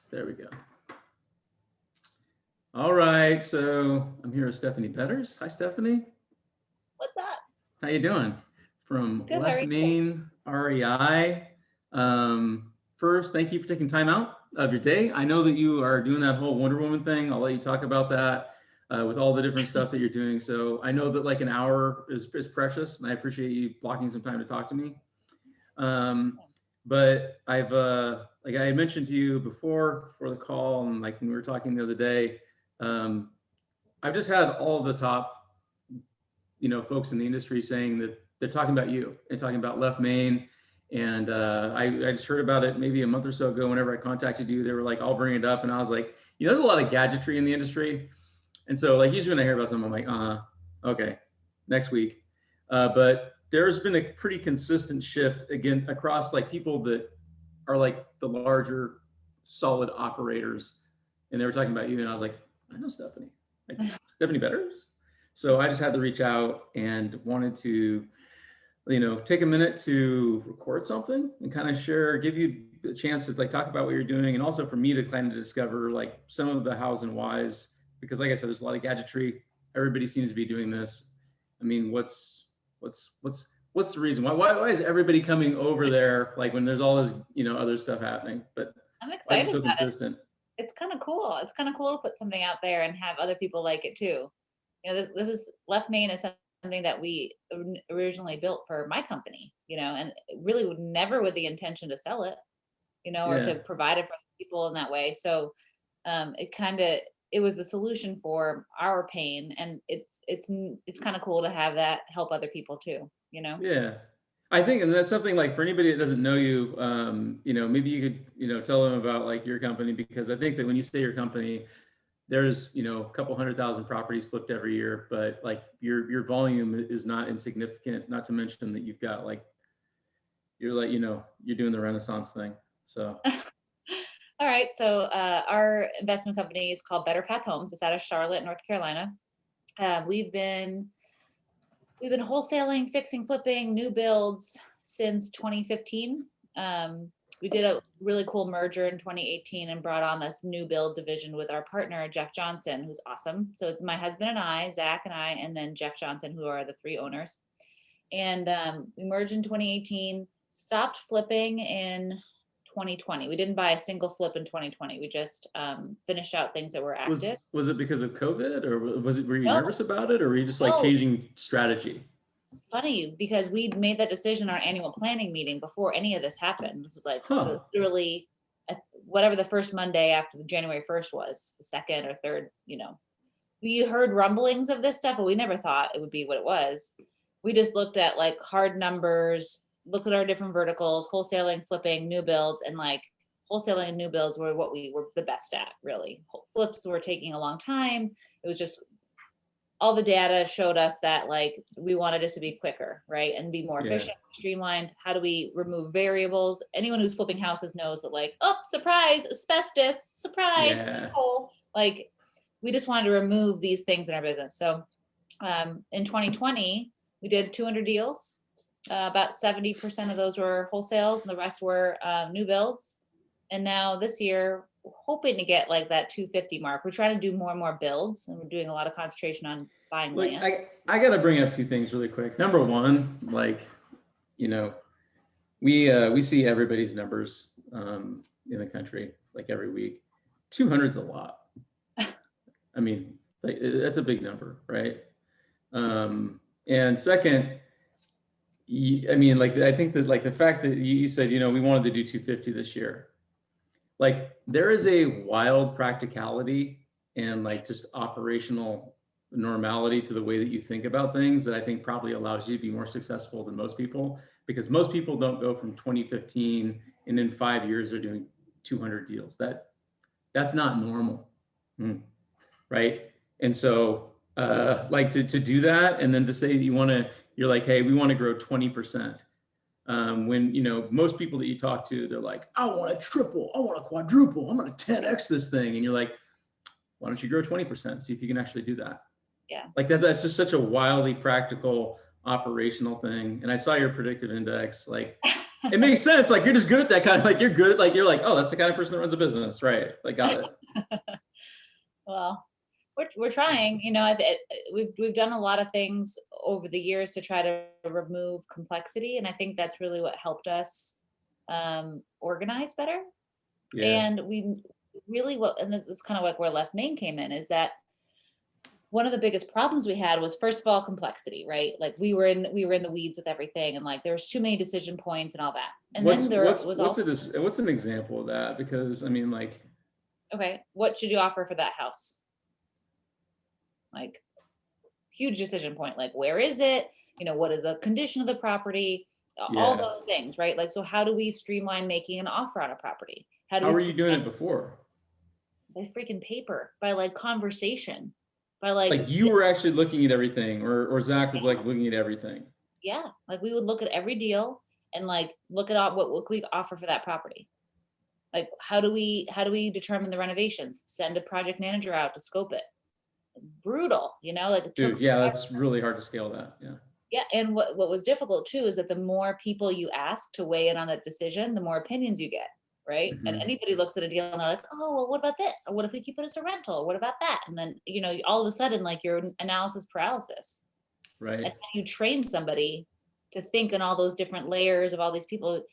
There we go. All right, so I'm here with Stephanie Betters. Hi, Stephanie. What's up? How you doing? From Good, how are Left you? Main REI. First, thank you for taking time out of your day. I know that you are doing that whole Wonder Woman thing. I'll let you talk about that with all the different stuff that you're doing. So I know that like an hour is precious, and I appreciate you blocking some time to talk to me. But I've like I had mentioned to you before the call, and like when we were talking the other day, I've just had all the top, folks in the industry saying that they're talking about you and talking about Left Main. And I just heard about it maybe a month or so ago. Whenever I contacted you, they were like, I'll bring it up. And I was like, there's a lot of gadgetry in the industry. And so like usually when I hear about something, I'm like, okay, next week. But there's been a pretty consistent shift again across like people that are like the larger solid operators. And they were talking about you. And I was like, I know Stephanie, like Stephanie Betters. So I just had to reach out and wanted to, take a minute to record something and kind of share, give you a chance to like talk about what you're doing. And also for me to kind of discover like some of the hows and whys, because like I said, there's a lot of gadgetry. Everybody seems to be doing this. I mean, what's the reason? Why is everybody coming over there? Like when there's all this, other stuff happening, but I'm why is excited it so about consistent? It's kind of cool. It's kind of cool to put something out there and have other people like it too. This is Left Main is something that we originally built for my company, and really would never with the intention to sell it, or to Yeah. provide it for people in that way. So it was the solution for our pain, and it's kind of cool to have that help other people too. Yeah. I think, and that's something like for anybody that doesn't know you, maybe you could, tell them about like your company, because I think that when you say your company, there's, a couple 100,000 properties flipped every year, but like your volume is not insignificant, not to mention that you've got like, you're like, you're doing the Renaissance thing. So. All right. So our investment company is called Better Path Homes. It's out of Charlotte, North Carolina. We've been wholesaling, fixing, flipping, new builds since 2015. We did a really cool merger in 2018 and brought on this new build division with our partner, Jeff Johnson, who's awesome. So it's my husband and I, Zach and I, and then Jeff Johnson, who are the three owners. And we merged in 2018, stopped flipping in 2020. We didn't buy a single flip in 2020. We just finished out things that were active. Was it because of COVID, or were you No. nervous about it, or were you just like No. changing strategy? It's funny because we made that decision in our annual planning meeting before any of this happened. This was like literally whatever the first Monday after the January 1st was, the second or third, we heard rumblings of this stuff, but we never thought it would be what it was. We just looked at like hard numbers, looked at our different verticals, wholesaling, flipping, new builds, and like wholesaling and new builds were what we were the best at, really. Flips were taking a long time. It was just all the data showed us that like we wanted it to be quicker, right? And be more efficient, streamlined. How do we remove variables? Anyone who's flipping houses knows that like, oh, surprise, asbestos, surprise, hole. Like we just wanted to remove these things in our business. So in 2020, we did 200 deals. About 70% of those were wholesales and the rest were new builds. And now this year, we're hoping to get like that 250 mark. We're trying to do more and more builds, and we're doing a lot of concentration on buying land. I got to bring up two things really quick. Number one, like, we see everybody's numbers in the country like every week. 200's a lot. I mean, like, that's a big number, right? And second, I mean, like, I think that like the fact that you said, we wanted to do 250 this year, like there is a wild practicality and like just operational normality to the way that you think about things that I think probably allows you to be more successful than most people, because most people don't go from 2015 and in 5 years they're doing 200 deals. That's not normal, right? And so like to do that and then to say that you're like, hey, we want to grow 20%. When most people that you talk to, they're like, I want to triple, I want to quadruple, I'm going to 10x this thing, and you're like, why don't you grow 20%? See if you can actually do that. Yeah. Like that's just such a wildly practical operational thing. And I saw your predictive index. Like It makes sense. Like you're just good at that kind of, like you're good at, like you're like, oh, that's the kind of person that runs a business, right? Like got it. Well, we're trying, we've done a lot of things over the years to try to remove complexity, and I think that's really what helped us organize better. Yeah. And we really, and this is kind of like where Left Main came in, is that one of the biggest problems we had was, first of all, complexity, right? Like we were in the weeds with everything, and like there's too many decision points and all that. And then there was also, what's an example of that? Because I mean, like, okay, what should you offer for that house? Like huge decision point, like where is it? What is the condition of the property? All those things, right? Like, so how do we streamline making an offer on a property? How were you doing it before? By freaking paper, by like conversation, by like you were actually looking at everything, or Zach was like looking at everything. Yeah, like we would look at every deal and like look at what we offer for that property. Like how do we determine the renovations? Send a project manager out to scope it. Brutal, like it took Dude, yeah, that's really hard to scale that. Yeah, and what was difficult too is that the more people you ask to weigh in on that decision, the more opinions you get, right? Mm-hmm. And anybody looks at a deal and they're like, oh, well, what about this? Or what if we keep it as a rental? Or what about that? And then, all of a sudden, like your analysis paralysis. Right. And you train somebody to think in all those different layers of all these people,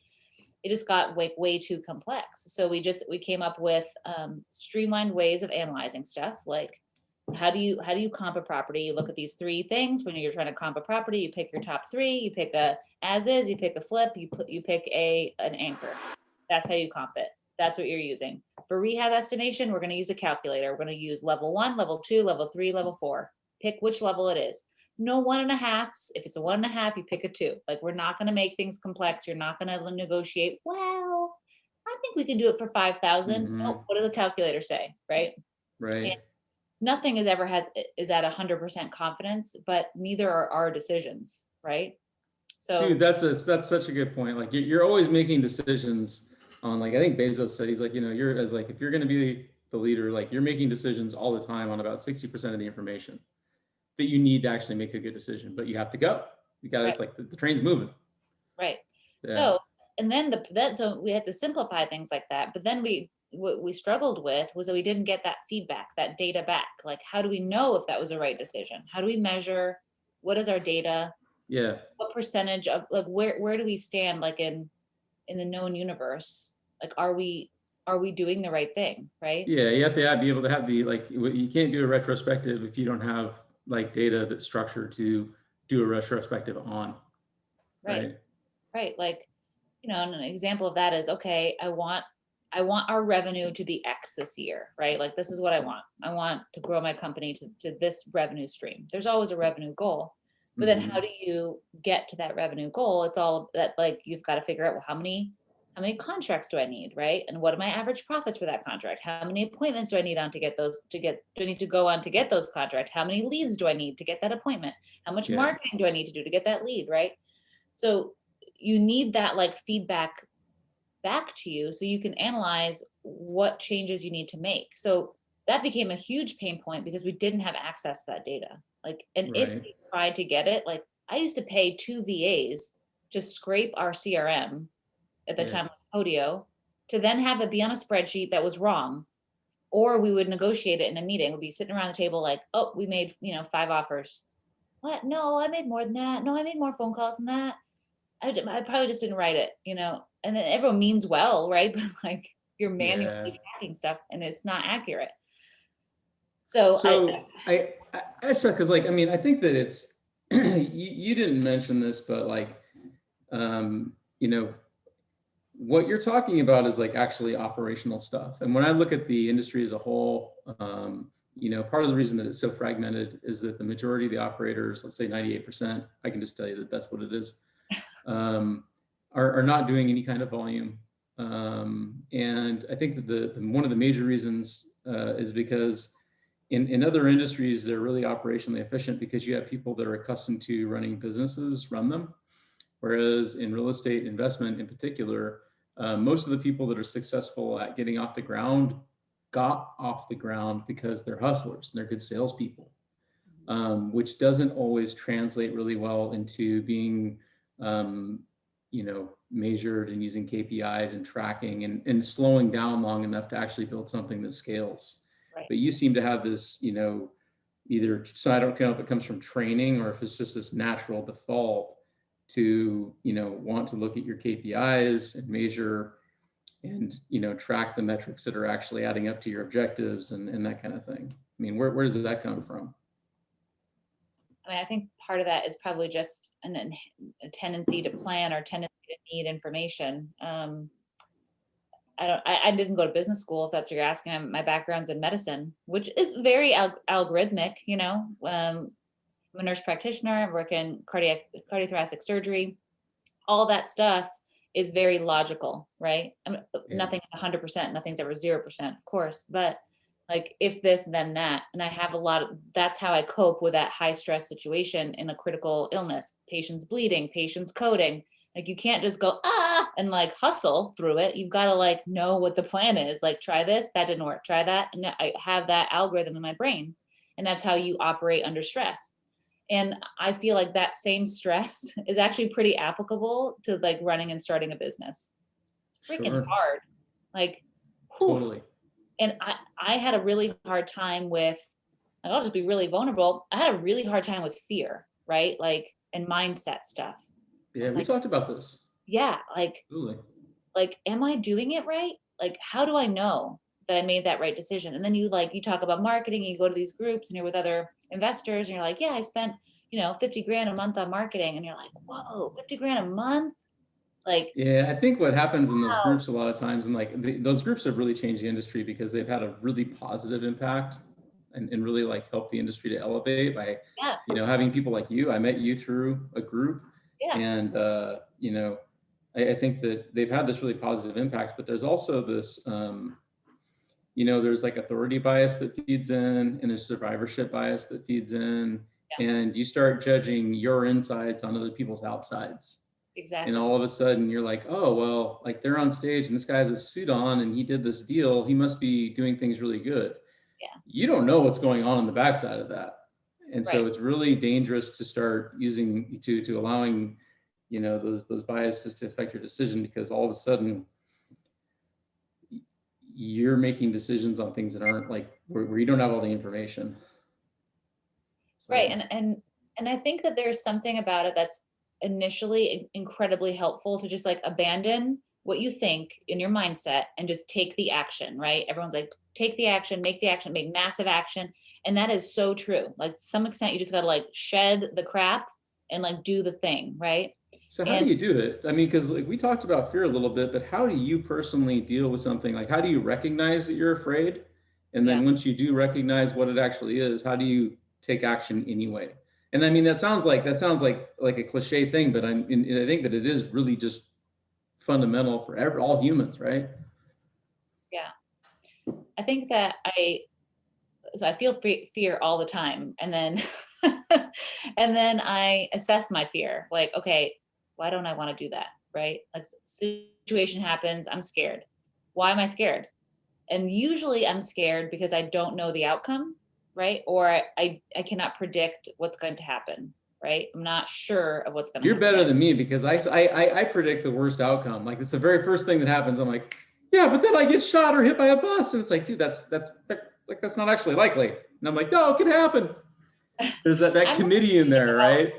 it just got way too complex. So we came up with streamlined ways of analyzing stuff. Like, how do you comp a property? You look at these 3 things when you're trying to comp a property. You pick your top 3. You pick a as is. You pick a flip. You pick an anchor. That's how you comp it. That's what you're using for rehab estimation. We're going to use a calculator. We're going to use level 1, level 2, level 3, level 4. Pick which level it is. No 1.5s. If it's a 1.5, you pick a 2. Like, we're not going to make things complex. You're not going to negotiate. Well, I think we can do it for 5,000. Mm-hmm. Nope. What does the calculator say? Right. Right. Nothing is at 100% confidence, but neither are our decisions, right? So, dude, that's such a good point. Like you're always making decisions on, like, I think Bezos said, he's like, you're as like, if you're going to be the leader, like you're making decisions all the time on about 60% of the information that you need to actually make a good decision. But you have to go. You got to, right. Like the train's moving. Right. Yeah. So, and then so we had to simplify things like that. But then what we struggled with was that we didn't get that feedback, that data back. Like, how do we know if that was the right decision? How do we measure? What is our data? Yeah. What percentage of, like, where do we stand, like in the known universe? Like, are we doing the right thing? Right. Yeah. You have to be able to have you can't do a retrospective if you don't have like data that's structured to do a retrospective on. Right. Right. Like, and an example of that is, okay, I want our revenue to be X this year, right? Like, this is what I want. I want to grow my company to this revenue stream. There's always a revenue goal, but then how do you get to that revenue goal? It's all that, like, you've got to figure out, well, how many contracts do I need, right? And what are my average profits for that contract? How many appointments do I need do I need to go on to get those contracts? How many leads do I need to get that appointment? How much marketing do I need to do to get that lead, right? So you need that, like, feedback back to you so you can analyze what changes you need to make. So that became a huge pain point because we didn't have access to that data. Like, and if we tried to get it, like, I used to pay 2 VAs to scrape our CRM at the time with Podio, to then have it be on a spreadsheet that was wrong, or we would negotiate it in a meeting. We'd be sitting around the table like, oh, we made 5 offers. What? No, I made more than that. No, I made more phone calls than that. I probably just didn't write it, and then everyone means well, right? But like, you're manually tracking stuff and it's not accurate. So I said, because, like, I mean, I think that it's, you didn't mention this, but like, what you're talking about is like actually operational stuff. And when I look at the industry as a whole, part of the reason that it's so fragmented is that the majority of the operators, let's say 98%, I can just tell you that that's what it is, are not doing any kind of volume. And I think that one of the major reasons is because in other industries, they're really operationally efficient because you have people that are accustomed to running businesses, run them. Whereas in real estate investment in particular, most of the people that are successful at getting off the ground got off the ground because they're hustlers and they're good salespeople, which doesn't always translate really well into being, measured and using KPIs and tracking and slowing down long enough to actually build something that scales. Right. But you seem to have this, either, so I don't know if it comes from training or if it's just this natural default to, want to look at your KPIs and measure and, track the metrics that are actually adding up to your objectives and that kind of thing. I mean, where does that come from? I mean, I think part of that is probably just a tendency to plan or tendency to need information. I didn't go to business school, if that's what you're asking. My background's in medicine, which is very algorithmic, I'm a nurse practitioner, I work in cardiothoracic surgery. All that stuff is very logical, right? Nothing's 100%, nothing's ever 0%, of course, but like if this, then that. And I have that's how I cope with that high stress situation in a critical illness, patients bleeding, patients coding. Like you can't just go, and like hustle through it. You've got to like know what the plan is. Like try this, that didn't work, try that. And I have that algorithm in my brain. And that's how you operate under stress. And I feel like that same stress is actually pretty applicable to like running and starting a business. It's freaking hard. Like, whew. Totally. And I had a really hard time with, I'll just be really vulnerable. I had a really hard time with fear, right? Like, and mindset stuff. Yeah, we talked about this. Yeah, like, Absolutely. Like, am I doing it right? Like, how do I know that I made that right decision? And then you talk about marketing, and you go to these groups and you're with other investors and you're like, yeah, I spent, 50 grand a month on marketing. And you're like, whoa, 50 grand a month? Like, yeah, I think what happens in those groups a lot of times, and like those groups have really changed the industry because they've had a really positive impact and really like helped the industry to elevate by, having people like you. I met you through a group, and I think that they've had this really positive impact. But there's also this, there's like authority bias that feeds in, and there's survivorship bias that feeds in, and you start judging your insides on other people's outsides. Exactly. And all of a sudden you're like, oh, well, like they're on stage and this guy has a suit on and he did this deal. He must be doing things really good. Yeah. You don't know what's going on the backside of that. And so it's really dangerous to start using to allowing, those biases to affect your decision, because all of a sudden you're making decisions on things that aren't like where you don't have all the information. So. Right. And I think that there's something about it that's initially incredibly helpful to just like abandon what you think in your mindset and just take the action, right? Everyone's like, take the action, make massive action. And that is so true. Like to some extent, you just got to like shed the crap and like do the thing, right? So how do you do it? I mean, because like we talked about fear a little bit, but how do you personally deal with something? Like, how do you recognize that you're afraid? And then once you do recognize what it actually is, how do you take action anyway? And I mean, that sounds like a cliche thing, but I think that it is really just fundamental for all humans, right? Yeah. I think that I feel fear all the time. And then, and then I assess my fear. Like, okay, why don't I want to do that? Right? Like situation happens, I'm scared. Why am I scared? And usually I'm scared because I don't know the outcome, right? Or I cannot predict what's going to happen, right? I'm not sure of what's going to happen. You're better than me because I predict the worst outcome. Like it's the very first thing that happens. I'm like, yeah, but then I get shot or hit by a bus. And it's like, dude, that's not actually likely. And I'm like, no, it could happen. There's that committee in there, right?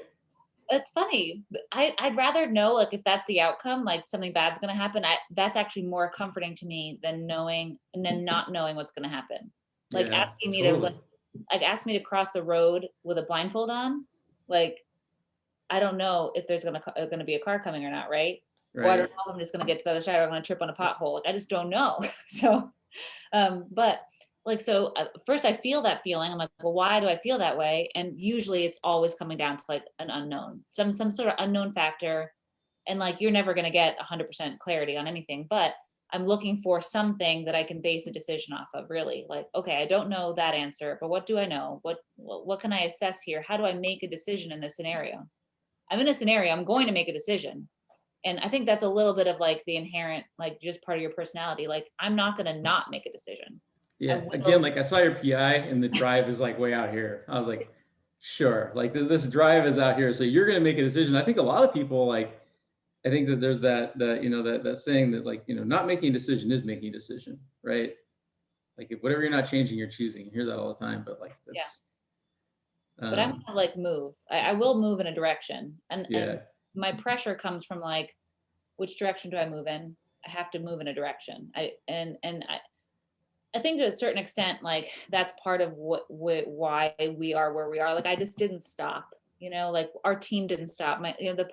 It's funny. I'd rather know, like, if that's the outcome, like something bad's going to happen. That's actually more comforting to me than knowing and then not knowing what's going to happen. Like asking me to ask me to cross the road with a blindfold on. Like, I don't know if there's going to be a car coming or not, right? Or I don't know if I'm just going to get to the other side or I'm going to trip on a pothole. Like, I just don't know. So, but like, so first I feel that feeling. I'm like, well, why do I feel that way? And usually it's always coming down to like an unknown, some sort of unknown factor. And like, you're never going to get 100% clarity on anything, but I'm looking for something that I can base a decision off of, really. Like, okay, I don't know that answer, but what do I know? What can I assess here? How do I make a decision in this scenario? I'm in a scenario, I'm going to make a decision. And I think that's a little bit of like the inherent, like just part of your personality. Like, I'm not going to not make a decision. Yeah. Again, like I saw your PI and the drive is like way out here. I was like, sure. Like this drive is out here. So you're going to make a decision. I think a lot of people like, I think that there's that saying that, like, not making a decision is making a decision, right? Like, if whatever you're not changing, you're choosing. You hear that all the time, but like Yeah. that's But I'm gonna like move. I will move in a direction, and yeah. my pressure comes from like, which direction do I move in? I have to move in a direction. I think to a certain extent, like that's part of why we are where we are. Like I just didn't stop, like our team didn't stop.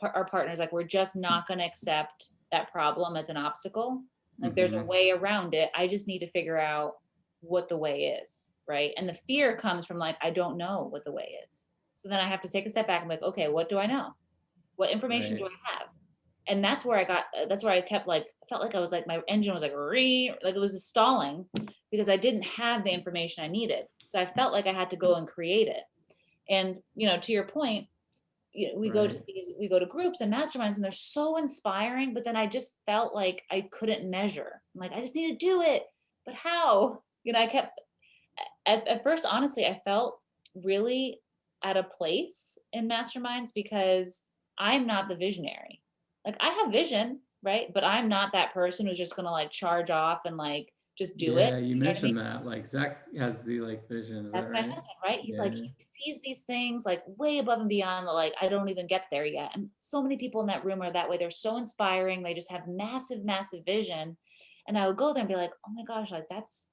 Our partners, like we're just not going to accept that problem as an obstacle. Like there's a way around it. I just need to figure out what the way is, right? And the fear comes from like, I don't know what the way is. So then I have to take a step back and be like, okay, what do I know? What information do I have? And that's where I kept like, I felt like I was like, my engine was like, like it was stalling because I didn't have the information I needed. So I felt like I had to go and create it. And, to your point, we go to groups and masterminds and they're so inspiring, but then I just felt like I couldn't measure. I'm like, I just need to do it, but how? I kept, at first, honestly, I felt really at a place in masterminds because I'm not the visionary. Like I have vision, right? But I'm not that person who's just gonna like charge off and like just do it. Yeah, you know what I mean? mentioned that. Like Zach has the like vision. Is that That's my right? husband, right? He's like, Yeah. he sees these things like way above and beyond the like, I don't even get there yet. And so many people in that room are that way. They're so inspiring. They just have massive, massive vision. And I would go there and be like, oh my gosh, like that's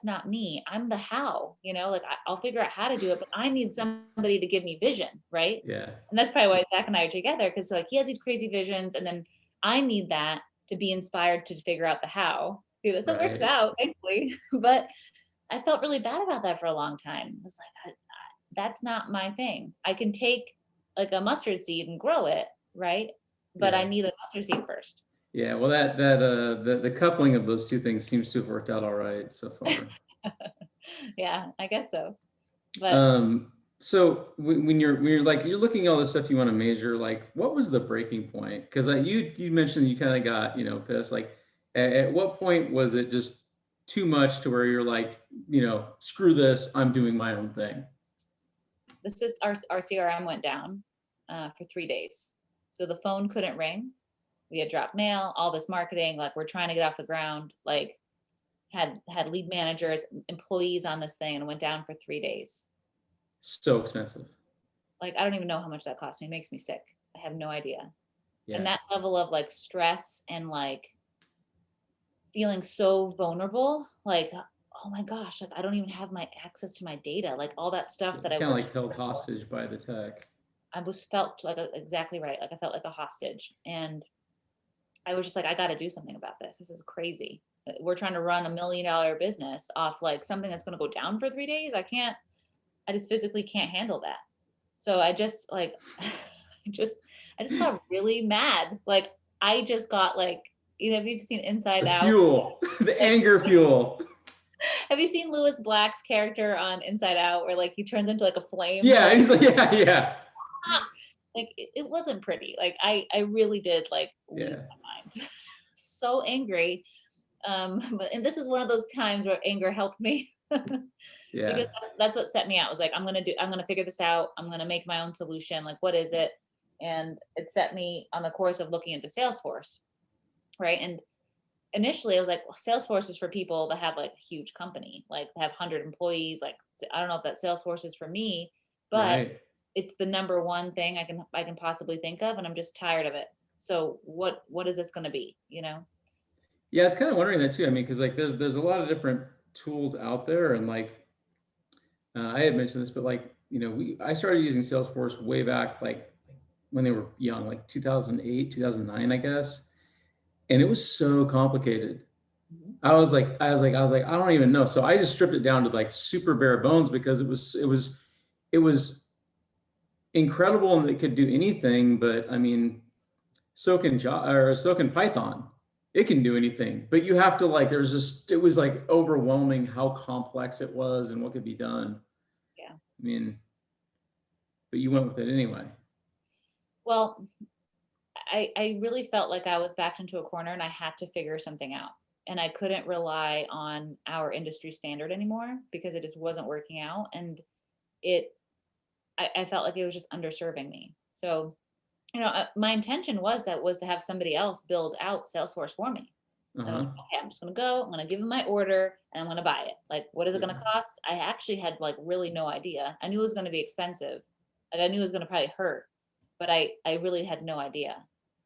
not me. I'm the how, like I'll figure out how to do it, but I need somebody to give me vision, right? Yeah. And that's probably why Zach and I are together, because like he has these crazy visions, and then I need that to be inspired to figure out the how. So it works out, thankfully. But I felt really bad about that for a long time. I was like, that's not my thing. I can take like a mustard seed and grow it, right? But I need a mustard seed first. Yeah, well, the coupling of those two things seems to have worked out all right so far. Yeah, I guess so. But so when you're like you're looking at all this stuff you want to measure, like what was the breaking point? Because you mentioned you kind of got pissed. Like at what point was it just too much to where you're like, screw this, I'm doing my own thing? this is our CRM went down for 3 days, so the phone couldn't ring. We had dropped mail, all this marketing, like we're trying to get off the ground, like had lead managers, employees on this thing, and it went down for 3 days. So expensive. Like I don't even know how much that cost me. It makes me sick. I have no idea. Yeah. And that level of like stress and like feeling so vulnerable, like, oh my gosh, like I don't even have my access to my data, like all that stuff that I kind of worked like held hostage by the tech. I was felt like exactly right. Like I felt like a hostage, and I was just like, I got to do something about this. This is crazy. We're trying to run $1 million business off like something that's going to go down for 3 days. I just physically can't handle that. So I just like, I just got really mad. Like I just got like, have you seen Inside Out? Fuel, the anger fuel. Have you seen Lewis Black's character on Inside Out where like he turns into like a flame? Yeah, he's like, yeah. Like it wasn't pretty. Like I really did like lose my mind. So angry. And this is one of those times where anger helped me. Because that's what set me out. It was like, I'm gonna figure this out. I'm gonna make my own solution. Like, what is it? And it set me on the course of looking into Salesforce. Right. And initially I was like, well, Salesforce is for people that have like a huge company, like have 100 employees. Like, I don't know if that Salesforce is for me, but it's the number one thing I can possibly think of. And I'm just tired of it. So what is this going to be, Yeah, I was kind of wondering that too. I mean, cause like there's a lot of different tools out there, and like, I had mentioned this, but like, I started using Salesforce way back, like when they were young, like 2008, 2009, I guess. And it was so complicated. I was like, I don't even know. So I just stripped it down to like super bare bones because it was incredible and it could do anything. But I mean, so can Python. It can do anything, but you have to like, it was like overwhelming how complex it was and what could be done. Yeah. I mean, but you went with it anyway. Well, I really felt like I was backed into a corner and I had to figure something out. And I couldn't rely on our industry standard anymore because it just wasn't working out. And I felt like it was just underserving me. So My intention was to have somebody else build out Salesforce for me. I was like, okay, I'm just gonna go, I'm gonna give them my order and I'm gonna buy it. Like, what is it gonna cost? I actually had like really no idea. I knew it was gonna be expensive. Like I knew it was gonna probably hurt, but I really had no idea.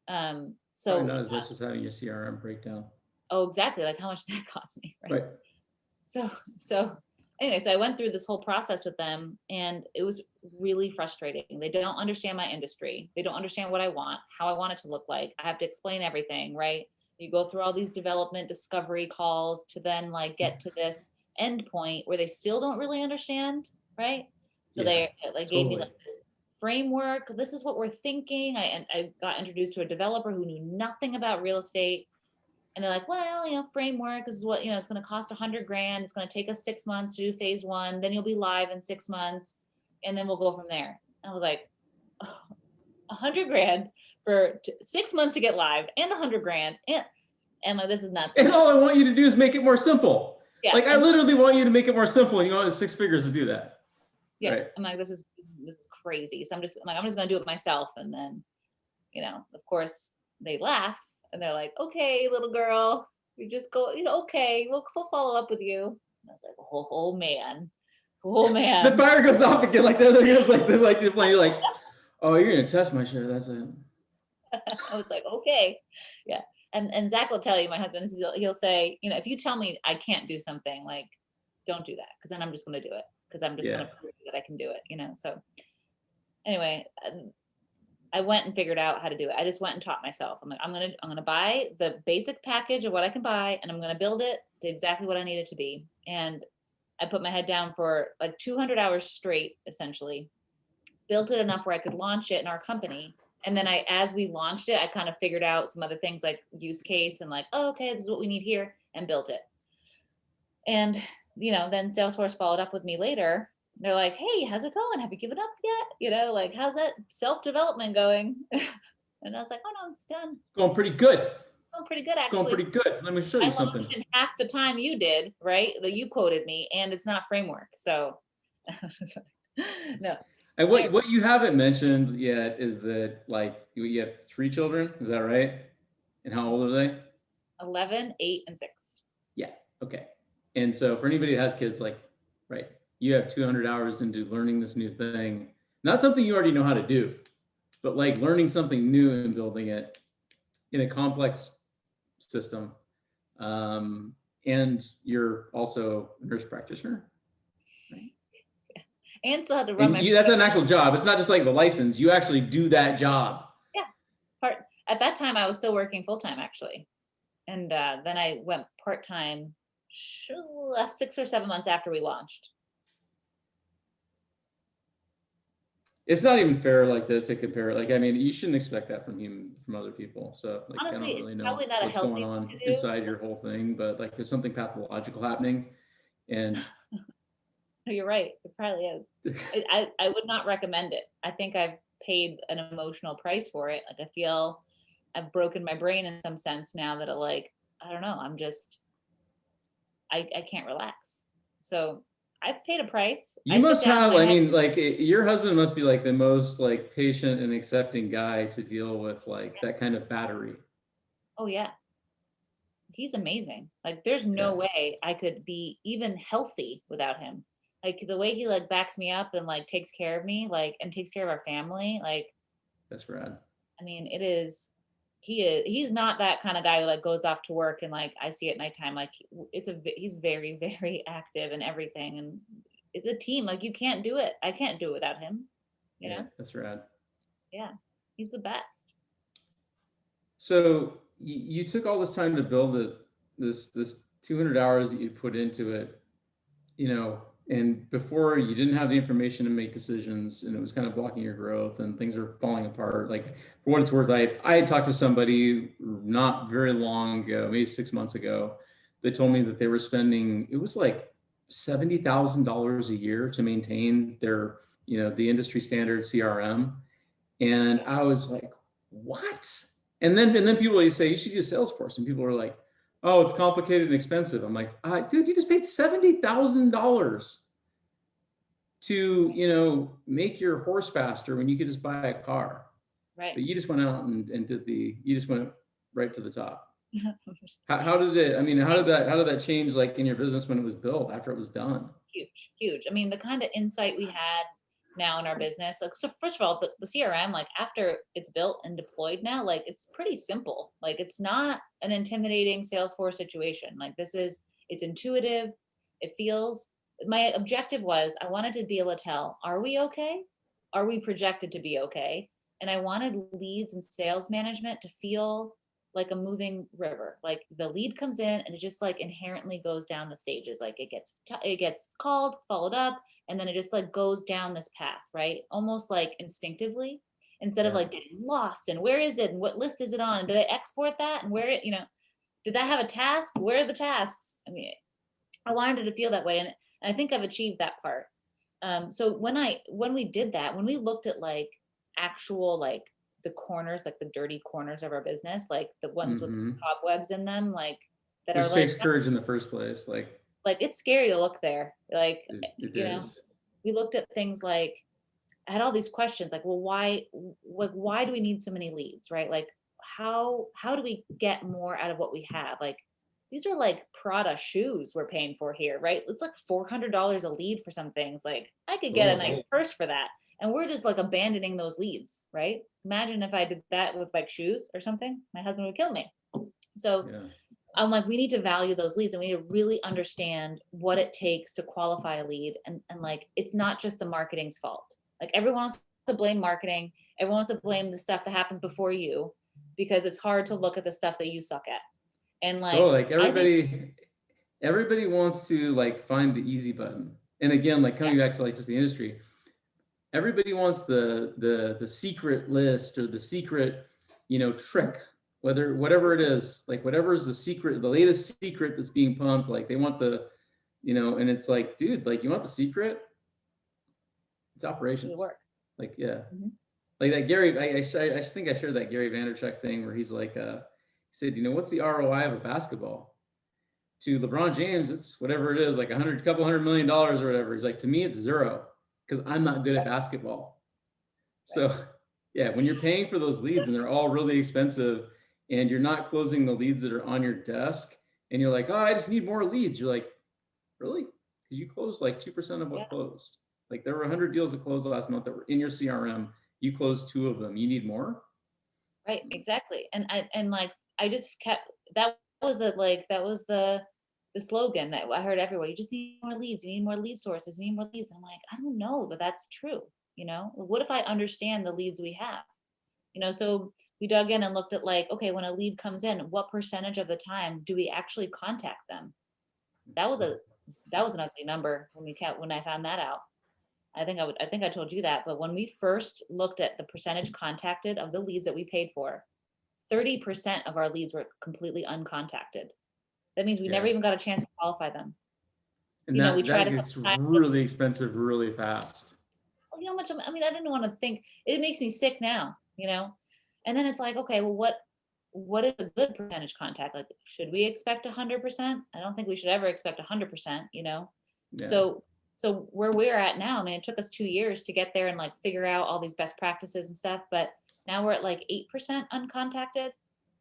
Probably So not as much as having your CRM breakdown. oh, exactly. Like how much did that cost me? Right. So anyway, so I went through this whole process with them and it was really frustrating. They don't understand my industry. They don't understand what I want, how I want it to look like. I have to explain everything, right? You go through all these development discovery calls to then like get to this end point where they still don't really understand, right? So they like gave me like this framework. This is what we're thinking. I got introduced to a developer who knew nothing about real estate. And they're like, well, framework is what, it's going to cost $100,000. It's going to take us 6 months to do phase one. Then you'll be live in 6 months. And then we'll go from there. I was like, oh, $100,000 for 6 months to get live and $100,000. And like, this is nuts. And all I want you to do is make it more simple. Yeah. Like I literally want you to make it more simple. And it's 6 figures to do that. Yeah. Right. I'm like, this is crazy. So I'm just going to do it myself. And then, of course they laugh. And they're like, okay, little girl, we just go, okay, we'll follow up with you. And I was like, oh man. The fire goes off again. Like the other goes like the plane. You're like, oh, you're gonna test my shit. That's it. I was like, okay, yeah. And Zach will tell you, my husband, he'll say, if you tell me I can't do something, like, don't do that, because then I'm just gonna do it, because I'm just gonna prove that I can do it. So anyway. I went and figured out how to do it. I just went and taught myself. I'm like, I'm gonna buy the basic package of what I can buy, and I'm gonna build it to exactly what I need it to be. And I put my head down for like 200 hours straight, essentially. Built it enough where I could launch it in our company. And then as we launched it, I kind of figured out some other things like use case and like, oh, okay, this is what we need here, and built it. And then Salesforce followed up with me later. They're like, hey, how's it going? Have you given up yet? Like, how's that self-development going? And I was like, oh no, it's done. It's going pretty good. Going pretty good, actually. Going pretty good. Let me show you something. In half the time you did, right? That you quoted me, and it's not framework. So no. And what you haven't mentioned yet is that like you have 3 children, is that right? And how old are they? 11, 8, and 6. Yeah. Okay. And so for anybody that has kids, like, right, you have 200 hours into learning this new thing, not something you already know how to do, but like learning something new and building it in a complex system. And you're also a nurse practitioner, right? Yeah. And still had to run that's an actual job. It's not just like the license. You actually do that job. Yeah. At that time, I was still working full-time, actually. And then I went part-time 6 or 7 months after we launched. It's not even fair like to compare it. Like, I mean, you shouldn't expect that from other people. So like, honestly, I don't really know probably not what's going on inside your whole thing, but like there's something pathological happening. And you're right. It probably is. I would not recommend it. I think I've paid an emotional price for it. Like I feel I've broken my brain in some sense now that I don't know. I'm just, I can't relax. So I've paid a price. You must have, I mean, like your husband must be like the most like patient and accepting guy to deal with like that kind of battery. Oh yeah. He's amazing. Like there's no way I could be even healthy without him. Like the way he like backs me up and like takes care of me, like, and takes care of our family. Like that's rad. I mean, he's not that kind of guy who like goes off to work and like I see at nighttime, like he's very, very active and everything. And it's a team. Like you can't do it. I can't do it without him. You know? That's rad. Yeah. He's the best. So you took all this time to build this 200 hours that you put into it, and before you didn't have the information to make decisions, and it was kind of blocking your growth and things are falling apart. Like for what it's worth, I had talked to somebody not very long ago, maybe 6 months ago. They told me that they were spending, it was like $70,000 a year to maintain their, the industry standard CRM. And I was like, what? And then people always say, you should use Salesforce. And people are like, oh, it's complicated and expensive. I'm like, dude, you just paid $70,000 to, make your horse faster when you could just buy a car. Right. But you just went out and you just went right to the top. How did it, I mean, how did that change like in your business when it was built after it was done? Huge. I mean, the kind of insight we had now in our business, like, so first of all, the CRM, like after it's built and deployed now, like it's pretty simple. Like it's not an intimidating Salesforce situation. Like it's intuitive. It feels, my objective was I wanted to be able to tell, are we okay? Are we projected to be okay? And I wanted leads and sales management to feel like a moving river. Like the lead comes in and it just like inherently goes down the stages. Like it gets called, followed up, and then it just like goes down this path, right? Almost like instinctively, instead of like getting lost and where is it and what list is it on? And did I export that? And where, did that have a task? Where are the tasks? I mean, I wanted it to feel that way. And I think I've achieved that part. So when we did that, when we looked at like actual, like the corners, like the dirty corners of our business, like the ones with cobwebs in them, like that Which are like, takes courage in the first place. Like it's scary to look there. Like, it is. We looked at things like, I had all these questions like, well, why do we need so many leads, right? Like how do we get more out of what we have? Like these are like Prada shoes we're paying for here, right? It's like $400 a lead for some things. Like I could get a nice purse for that. And we're just like abandoning those leads, right? Imagine if I did that with like shoes or something, my husband would kill me. So I'm like, we need to value those leads and we need to really understand what it takes to qualify a lead. And like, it's not just the marketing's fault. Like everyone wants to blame marketing. Everyone wants to blame the stuff that happens before you because it's hard to look at the stuff that you suck at. And like, so like everybody wants to like find the easy button. And again, like coming back to like just the industry, everybody wants the secret list or the secret, trick, whatever it is, like whatever is the secret, the latest secret that's being pumped, like they want the, and it's like, dude, like you want the secret? It's operations. Like, like that Gary, I think I shared that Gary Vaynerchuk thing where he's like, he said, what's the ROI of a basketball? To LeBron James, it's whatever it is, like couple $100 million or whatever. He's like, to me, it's zero because I'm not good at basketball. So yeah, when you're paying for those leads and they're all really expensive and you're not closing the leads that are on your desk and you're like, oh, I just need more leads. You're like, really? Because you closed like 2% of what closed. Like there were 100 deals that closed last month that were in your CRM. You closed 2 of them. You need more? Right, exactly. And I just kept, that was the slogan that I heard everywhere. You just need more leads. You need more lead sources. You need more leads. And I'm like, I don't know that that's true. What if I understand the leads we have? So we dug in and looked at like, okay, when a lead comes in, what percentage of the time do we actually contact them? That was an ugly number when I found that out. I think I told you that, but when we first looked at the percentage contacted of the leads that we paid for, 30% of our leads were completely uncontted. That means we never even got a chance to qualify them. And we tried to gets really expensive really fast. Well, how much, I didn't want to think, it makes me sick now, and then it's like, okay, well, what is a good percentage contact? Like, should we expect 100%? I don't think we should ever expect 100%, So where we're at now, it took us 2 years to get there and like figure out all these best practices and stuff, but now we're at like 8% uncontacted.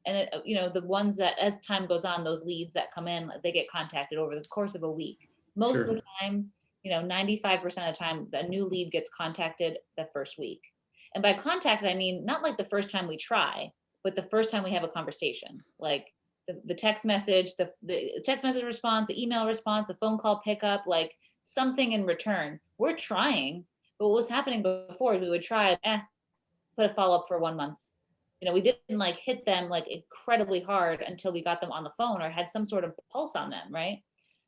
And the ones that as time goes on, those leads that come in, they get contacted over the course of a week. Most of the time, 95% of the time, the new lead gets contacted the first week. And by contacted, I mean, not like the first time we try, but the first time we have a conversation, like the text message, the text message response, the email response, the phone call pickup, like something in return. We're trying, but what was happening before is we would try, put a follow-up for 1 month. We didn't like hit them like incredibly hard until we got them on the phone or had some sort of pulse on them, right?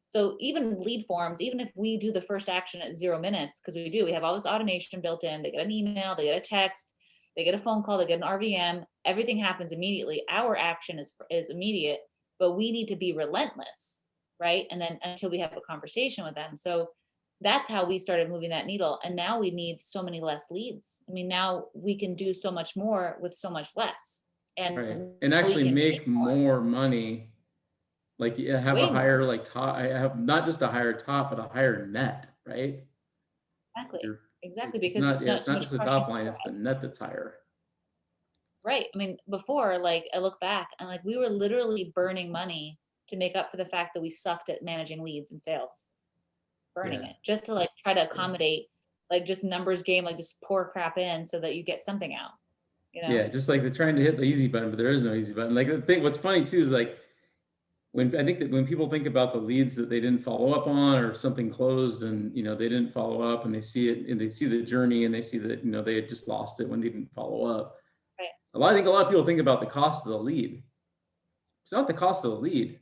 So even lead forms, even if we do the first action at 0 minutes, because we have all this automation built in, they get an email, they get a text, they get a phone call, they get an RVM, everything happens immediately. Our action is immediate, but we need to be relentless, right? And then until we have a conversation with them. So that's how we started moving that needle. And now we need so many less leads. Now we can do so much more with so much less. And actually make more money. Like you have a higher like top, I have not just a higher top, but a higher net, right? Exactly. Because it's not just the top line, it's the net that's higher. Right. I mean, before, like, I look back and like we were literally burning money to make up for the fact that we sucked at managing leads and sales, burning Yeah. it just to like try to accommodate like just numbers game, like just pour crap in so that you get something out, you know? Yeah, just like they're trying to hit the easy button, but there is no easy button. Like the thing, what's funny too is like when I think that when people think about the leads that they didn't follow up on or something closed and they didn't follow up and they see it and they see the journey and they see that they had just lost it when they didn't follow up. Right. I think a lot of people think about the cost of the lead. It's not the cost of the lead.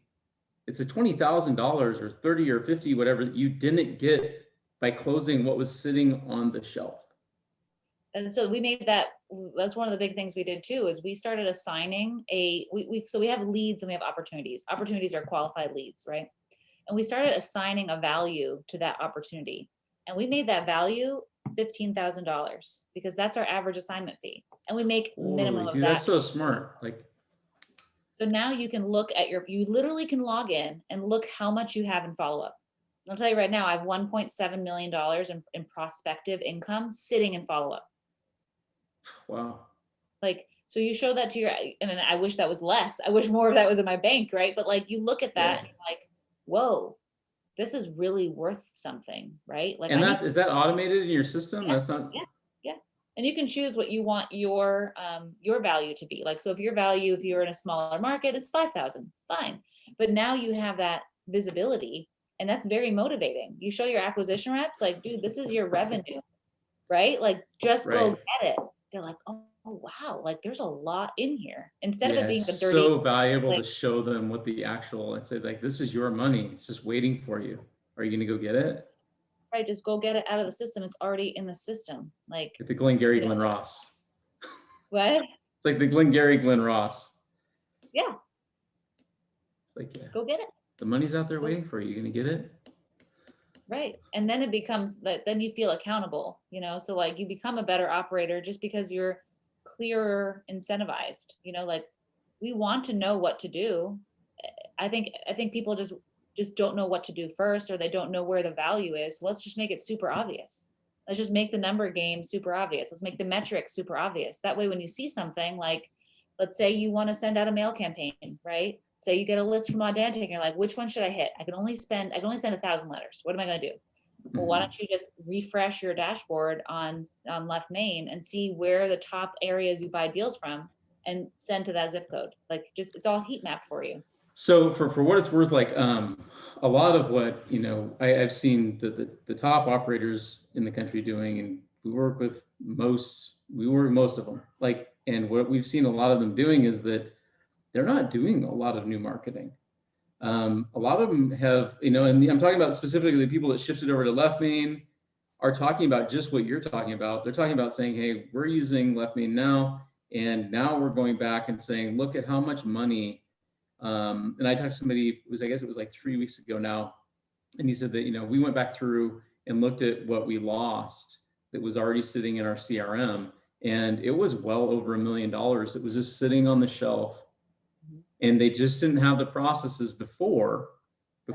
It's the $20,000 or 30 or 50, whatever that you didn't get by closing what was sitting on the shelf. And so we made that's one of the big things we did too, is we started assigning so we have leads and we have opportunities. Opportunities are qualified leads, right? And we started assigning a value to that opportunity. And we made that value $15,000 because that's our average assignment fee. And we make minimum of Dude, that. that's so smart. Like, so now you can look at you literally can log in and look how much you have in follow-up. I'll tell you right now, I have $1.7 million in prospective income sitting in follow-up. wow. Like, so you show that to and I wish that was less. I wish more of that was in my bank, right? But like you look at that and you're like, whoa, this is really worth something, right? Like, and is that automated in your system? Yeah, That's not. yeah. And you can choose what you want your value to be. Like, so if your value, if you're in a smaller market, it's 5,000, fine. But now you have that visibility, and that's very motivating. You show your acquisition reps, like, dude, this is your revenue, right? Like, just go get it. They're like, oh wow, like there's a lot in here. Instead of it being the dirty. So valuable to show them what the actual and say like, this is your money. It's just waiting for you. Are you going to go get it? Right, just go get it out of the system. It's already in the system. Like the Glengarry Glen Ross. What? It's like the Glengarry Glen Ross. Yeah. It's like, yeah. Go get it. The money's out there waiting for you. You're gonna get it. Right. And then it becomes that then you feel accountable, so like you become a better operator just because you're clearer incentivized, like we want to know what to do. I think people just don't know what to do first, or they don't know where the value is. So let's just make it super obvious. Let's just make the number game super obvious. Let's make the metrics super obvious. That way, when you see something like, let's say you want to send out a mail campaign, right? Say you get a list from Audente and you're like, which one should I hit? I can only send 1,000 letters. What am I going to do? Well, why don't you just refresh your dashboard on Left Main and see where the top areas you buy deals from and send to that zip code. Like, just, it's all heat mapped for you. So for what it's worth, like a lot of what I've seen the top operators in the country doing, and we work with most of them. Like, and what we've seen a lot of them doing is that they're not doing a lot of new marketing. A lot of them have, and I'm talking about specifically the people that shifted over to Left Main are talking about just what you're talking about. They're talking about saying, hey, we're using Left Main now, and now we're going back and saying, look at how much money. And I talked to somebody, I guess it was like 3 weeks ago now, and he said that, we went back through and looked at what we lost that was already sitting in our CRM, and it was well over $1 million that was just sitting on the shelf. And they just didn't have the processes before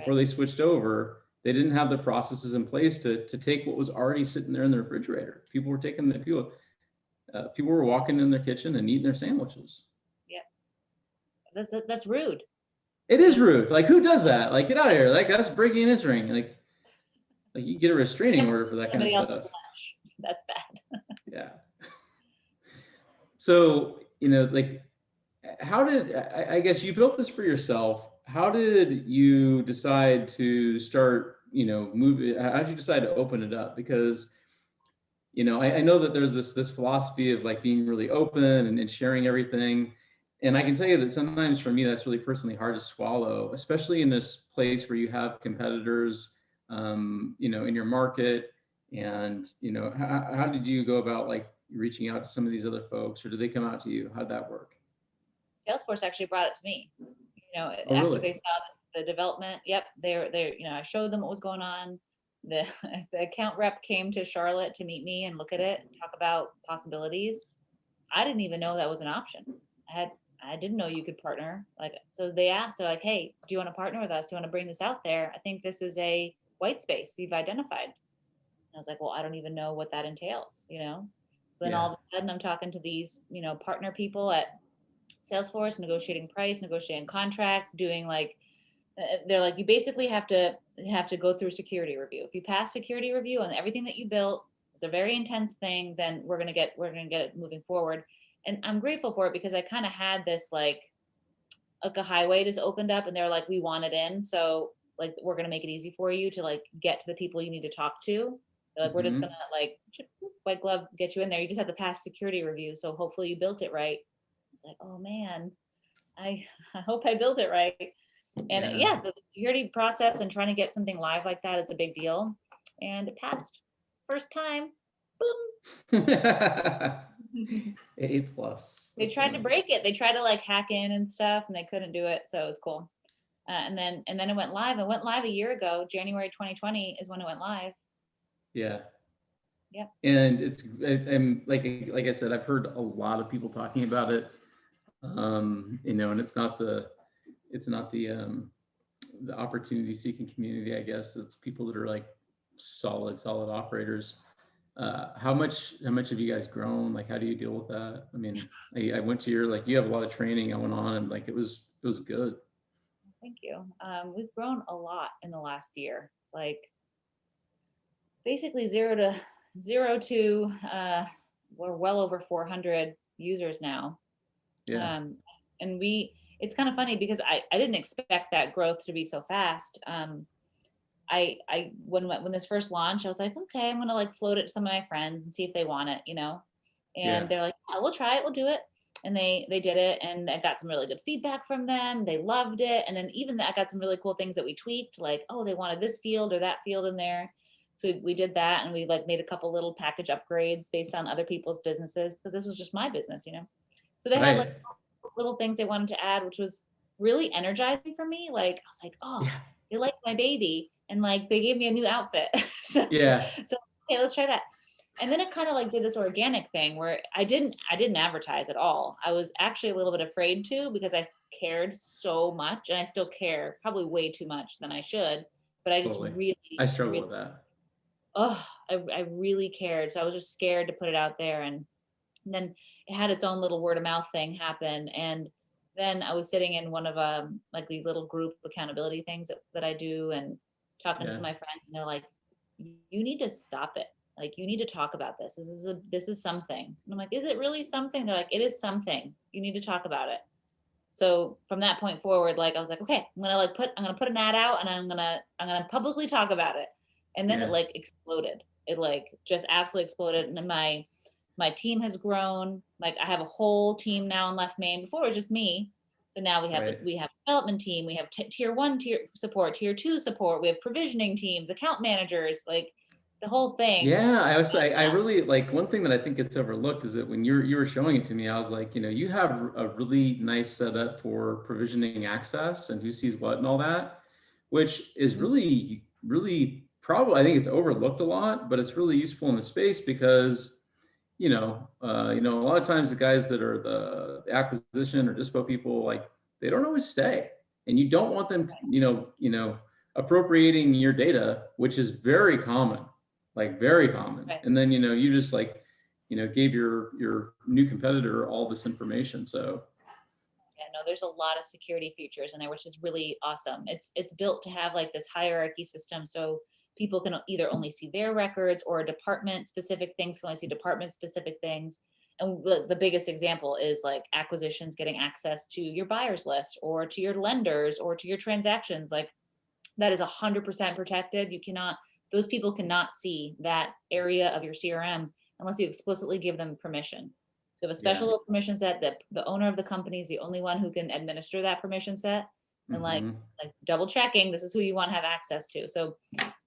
they switched over. They didn't have the processes in place to take what was already sitting there in the refrigerator. People were taking people were walking in their kitchen and eating their sandwiches. Yeah, that's rude. It is rude. Like, who does that? Like, get out of here. Like, that's breaking and entering. Like you get a restraining order for that kind of stuff. That's bad. Yeah. So like, how did, I guess you built this for yourself. How did you decide to start, move? How did you decide to open it up? Because, I know that there's this philosophy of like being really open and sharing everything. And I can tell you that sometimes for me, that's really personally hard to swallow, especially in this place where you have competitors, in your market. And, how did you go about like reaching out to some of these other folks, or did they come out to you? How'd that work? Salesforce actually brought it to me, after really? they saw the development. Yep. They're, I showed them what was going on. The account rep came to Charlotte to meet me and look at it, talk about possibilities. I didn't even know that was an option. I didn't know you could partner. Like, so they asked, they're like, hey, do you want to partner with us? Do you want to bring this out there? I think this is a white space you've identified. And I was like, well, I don't even know what that entails, So then all of a sudden I'm talking to these, partner people at Salesforce, negotiating price, negotiating contract, doing like, they're like, you basically have to go through security review. If you pass security review on everything that you built, it's a very intense thing, then we're gonna get it moving forward. And I'm grateful for it because I kind of had this like a highway just opened up, and they're like, we want it in, so like we're gonna make it easy for you to like get to the people you need to talk to. They're like, we're just gonna like white glove get you in there. You just have to pass security review, so hopefully you built it right. It's like, oh man, I hope I built it right. And yeah, the security process and trying to get something live like that is a big deal. And it passed first time. Boom. A+. They tried to break it. They tried to like hack in and stuff, and they couldn't do it. So it was cool. And then it went live. It went live a year ago. January 2020 is when it went live. Yeah. Yeah. And I'm like I said, I've heard a lot of people talking about it. And it's not the opportunity seeking community, I guess. It's people that are like solid operators. How much have you guys grown? Like, how do you deal with that? I mean, I went to your, like, you have a lot of training going on, and like, it was good. Thank you. We've grown a lot in the last year, like basically zero to we're well over 400 users now. Yeah. And it's kind of funny because I didn't expect that growth to be so fast. When this first launched, I was like, okay, I'm gonna like float it to some of my friends and see if they want it, and they're like, yeah, we'll try it, we'll do it. And they did it, and I got some really good feedback from them. They loved it. And then even I got some really cool things that we tweaked, like, oh, they wanted this field or that field in there. So we did that, and we like made a couple little package upgrades based on other people's businesses, because this was just my business, So they had like little things they wanted to add, which was really energizing for me. Like I was like, oh, they like my baby, and like they gave me a new outfit. So okay, let's try that. And then it kind of like did this organic thing where I didn't advertise at all. I was actually a little bit afraid to, because I cared so much, and I still care probably way too much than I should. But I just I struggle with that. Oh, I really cared. So I was just scared to put it out there. And then it had its own little word of mouth thing happen. And then I was sitting in one of like these little group accountability things that I do, and talking to some of my friends, and they're like, you need to stop it. Like, you need to talk about this. This is something. And I'm like, is it really something? They're like, it is something. You need to talk about it. So from that point forward, like I was like, okay, I'm gonna put an ad out, and I'm gonna publicly talk about it. And then it like exploded. It like just absolutely exploded. And then my team has grown. Like I have a whole team now in Left Main. Before it was just me. So now we have a development team. We have tier 1 support, tier 2 support. We have provisioning teams, account managers, like the whole thing. Yeah, I really like, one thing that I think gets overlooked is that when you were showing it to me, I was like, you have a really nice setup for provisioning access and who sees what and all that, which is really, really probably, I think it's overlooked a lot, but it's really useful in the space because, a lot of times the guys that are the acquisition or dispo people, like they don't always stay, and you don't want them, appropriating your data, which is very common. Like very common. And then, you just like, gave your new competitor all this information. So yeah, no, there's a lot of security features in there, which is really awesome. It's built to have like this hierarchy system. So people can either only see their records, or department specific things can only see department specific things. And the biggest example is like acquisitions getting access to your buyers list, or to your lenders, or to your transactions. Like that is 100% protected. Those people cannot see that area of your CRM unless you explicitly give them permission. So have a special little permission set that the owner of the company is the only one who can administer that permission set. And like double checking, this is who you want to have access to. So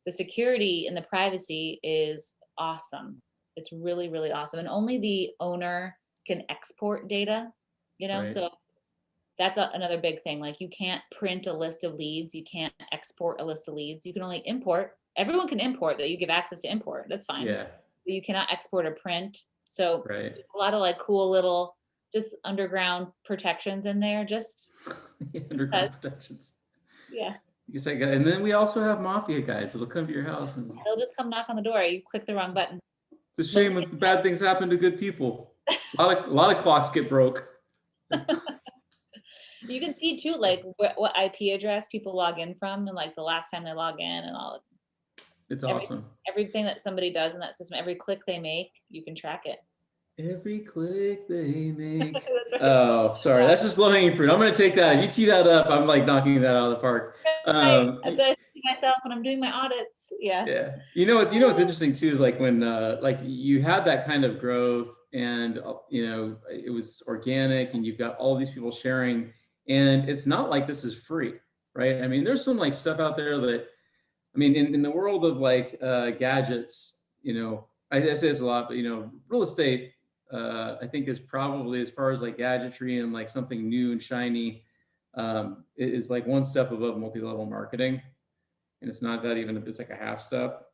the security and the privacy is awesome. It's really, really awesome. And only the owner can export data, so that's another big thing. Like you can't print a list of leads. You can't export a list of leads. You can only import. Everyone can import, that you give access to import. That's fine. Yeah. But you cannot export or print. So a lot of like cool little just underground protections in there. Just underground protections. Yeah. And then we also have mafia guys that'll come to your house and they'll just come knock on the door. You click the wrong button. It's a shame when bad things happen to good people. A lot of clocks get broke. You can see too, like what IP address people log in from and like the last time they log in and all. It's awesome. Everything that somebody does in that system, every click they make, you can track it. Every click they make. Right. Oh, sorry. That's just low hanging fruit. I'm going to take that. If you tee that up, I'm like knocking that out of the park. Right. That's what I think myself when I'm doing my audits. Yeah. Yeah. You know what's interesting too is like when like you had that kind of growth and it was organic and you've got all these people sharing, and it's not like this is free, right? I mean, there's some like stuff out there that, I mean, in the world of like gadgets, I say this a lot, but real estate, I think is probably, as far as like gadgetry and like something new and shiny, is like one step above multi-level marketing. And it's not that even, it's like a half step,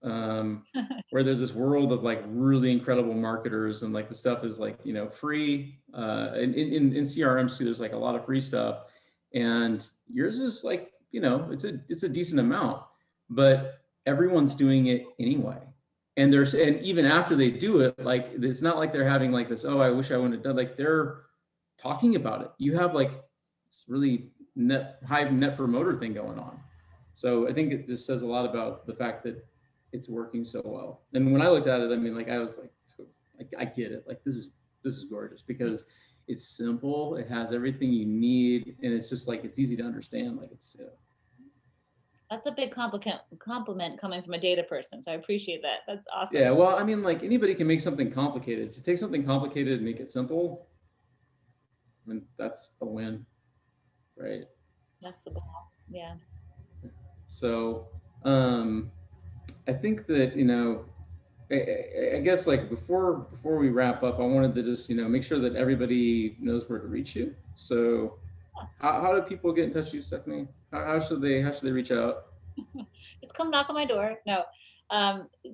where there's this world of like really incredible marketers and like the stuff is like, free, in CRMs too, there's like a lot of free stuff, and yours is like, it's a decent amount, but everyone's doing it anyway. And even after they do it, like, it's not like they're having like this, oh, I wish I wouldn't have done, like they're talking about it. You have like this really high net promoter thing going on. So I think it just says a lot about the fact that it's working so well. And when I looked at it, I mean, like, I was like, I get it. Like, this is gorgeous because it's simple. It has everything you need. And it's just like, it's easy to understand. Like That's a big compliment coming from a data person. So I appreciate that. That's awesome. Yeah. Well, I mean, like anybody can make something complicated. To take something complicated and make it simple, I mean, that's a win, right? That's the ball. Yeah. So, I think that, I guess like before we wrap up, I wanted to just, make sure that everybody knows where to reach you. So how do people get in touch with you, Stephanie? How should they reach out? Just come knock on my door. No.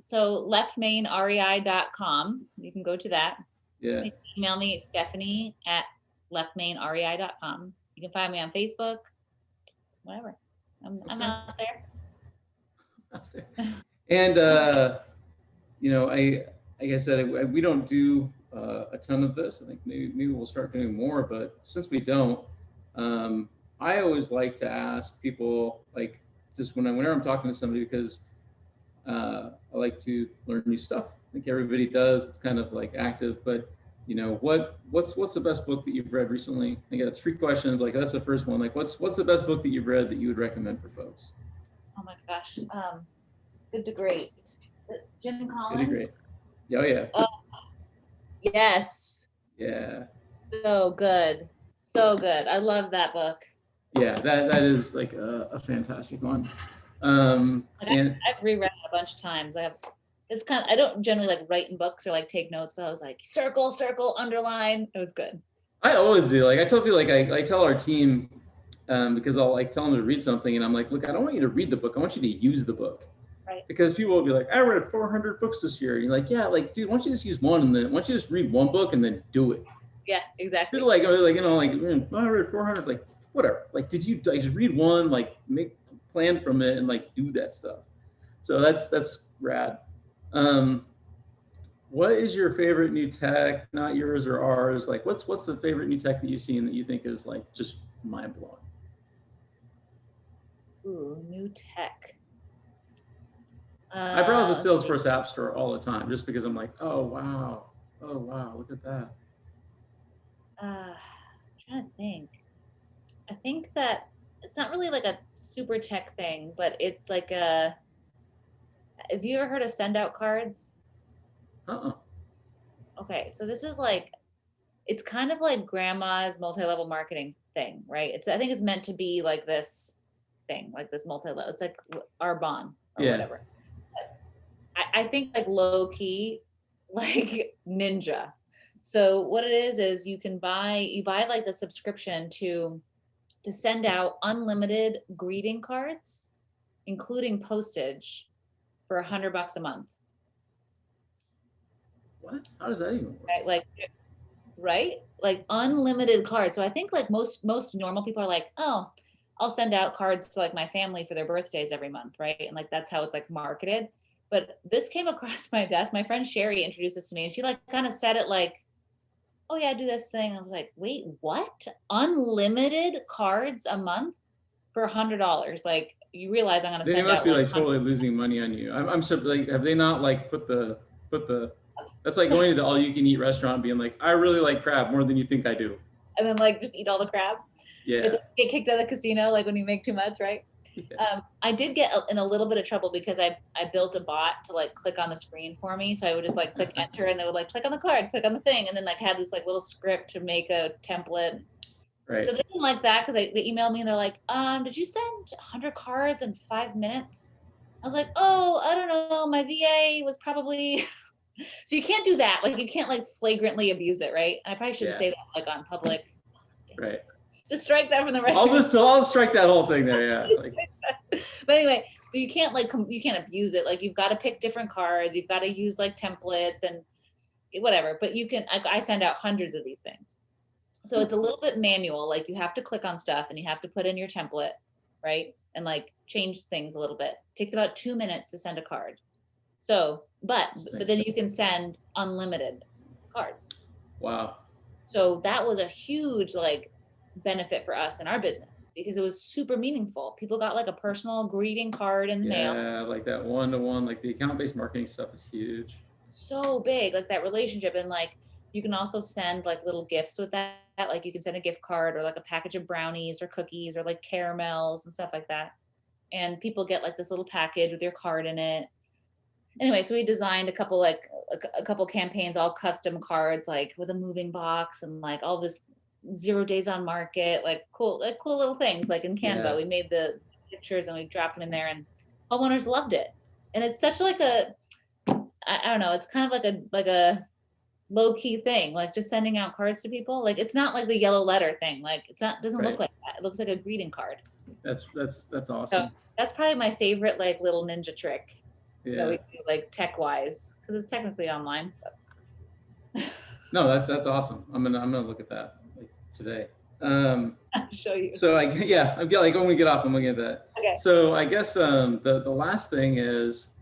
So leftmainrei.com. You can go to that. Yeah. You can email me, Stephanie at leftmainrei.com. You can find me on Facebook, whatever. I'm out there. And, like I said, we don't do a ton of this. I think maybe we'll start doing more, but since we don't, I always like to ask people, like, just whenever I'm talking to somebody, because I like to learn new stuff. I think everybody does. It's kind of like active, but what's the best book that you've read recently? I got 3 questions. Like, that's the first one. Like, what's the best book that you've read that you would recommend for folks? Oh my gosh. Good to Great. Jim Collins. Good to Great. Oh yeah. Yes. Yeah. So good. So good. I love that book. Yeah, that is like a fantastic one. And I've reread it a bunch of times. I don't generally like write in books or like take notes, but I was like, circle, underline. It was good. I always do. Like, I tell people, like, I tell our team, because I'll like tell them to read something, and I'm like, look, I don't want you to read the book. I want you to use the book. Right. Because people will be like, I read 400 books this year. And you're like, yeah, like, dude, why don't you just use one, and then why don't you just read one book and then do it? Yeah, exactly. People I read 400, like, whatever. Like, did you like just read one, like make plan from it and like do that stuff? So that's rad. What is your favorite new tech? Not yours or ours. Like, what's the favorite new tech that you've seen that you think is like just mind blowing? Ooh, new tech. I browse the Salesforce App Store all the time just because I'm like, oh wow, look at that. I'm trying to think. I think that it's not really like a super tech thing, but it's like have you ever heard of send out cards? Okay, so this is like, it's kind of like grandma's multi-level marketing thing, right? I think it's meant to be like this thing, like this multi-level. It's like Arbonne or whatever. But I think like low key, like ninja. So what it is you buy like the subscription to send out unlimited greeting cards, including postage, for $100 a month. What? How does that even work? Right? Like unlimited cards. So I think like most normal people are like, oh, I'll send out cards to like my family for their birthdays every month, right? And like that's how it's like marketed. But this came across my desk. My friend Sherry introduced this to me, and she like kind of said it like oh yeah, I do this thing. I was like, wait, what? Unlimited cards a month for $100? Like, you realize I'm gonna They send must out be like like totally losing money on you. I'm sure, like, have they not like put the, that's like going to the all you can eat restaurant and being like, I really like crab more than you think I do. and then like just eat all the crab. Yeah. It's like get kicked out of the casino, like when you make too much, right? Yeah. I did get in a little bit of trouble because I built a bot to like click on the screen for me. So I would just like click enter and they would like click on the card, click on the thing, and then like had this like little script to make a template. Right. So they didn't like that because they emailed me and they're like, did you send 100 cards in 5 minutes? I was like, oh, I don't know. My VA was probably. So you can't do that. Like you can't like flagrantly abuse it, right? And I probably shouldn't say that like on public. Right. Just strike that from the record. I'll strike that whole thing there. Yeah. Like, but anyway, you can't like you can't abuse it. Like you've got to pick different cards. You've got to use like templates and whatever. But you can. I send out hundreds of these things, so it's a little bit manual. Like you have to click on stuff and you have to put in your template, right? And like change things a little bit. It takes about 2 minutes to send a card. So, but then you can send unlimited cards. wow. So that was a huge like benefit for us in our business because it was super meaningful. People got like a personal greeting card in the mail. Yeah, like that one-to-one, like the account-based marketing stuff is huge. So big, like that relationship. And like you can also send like little gifts with that. Like you can send a gift card or like a package of brownies or cookies or like caramels and stuff like that. And people get like this little package with your card in it. Anyway, so we designed a couple like a couple campaigns, all custom cards, like with a moving box and like all this 0 days on market, like cool little things like in Canva. Yeah. We made the pictures and we dropped them in there and homeowners loved it. And it's such like I don't know, it's kind of like a low key thing, like just sending out cards to people. Like it's not like the yellow letter thing. Like doesn't look like that. It looks like a greeting card. That's awesome. So that's probably my favorite like little ninja trick. Yeah. That we do like tech wise because it's technically online. No, that's awesome. I'm gonna look at that like today. I'll show you. So I'm like when we get off, I'm looking at that. Okay. So I guess the last thing is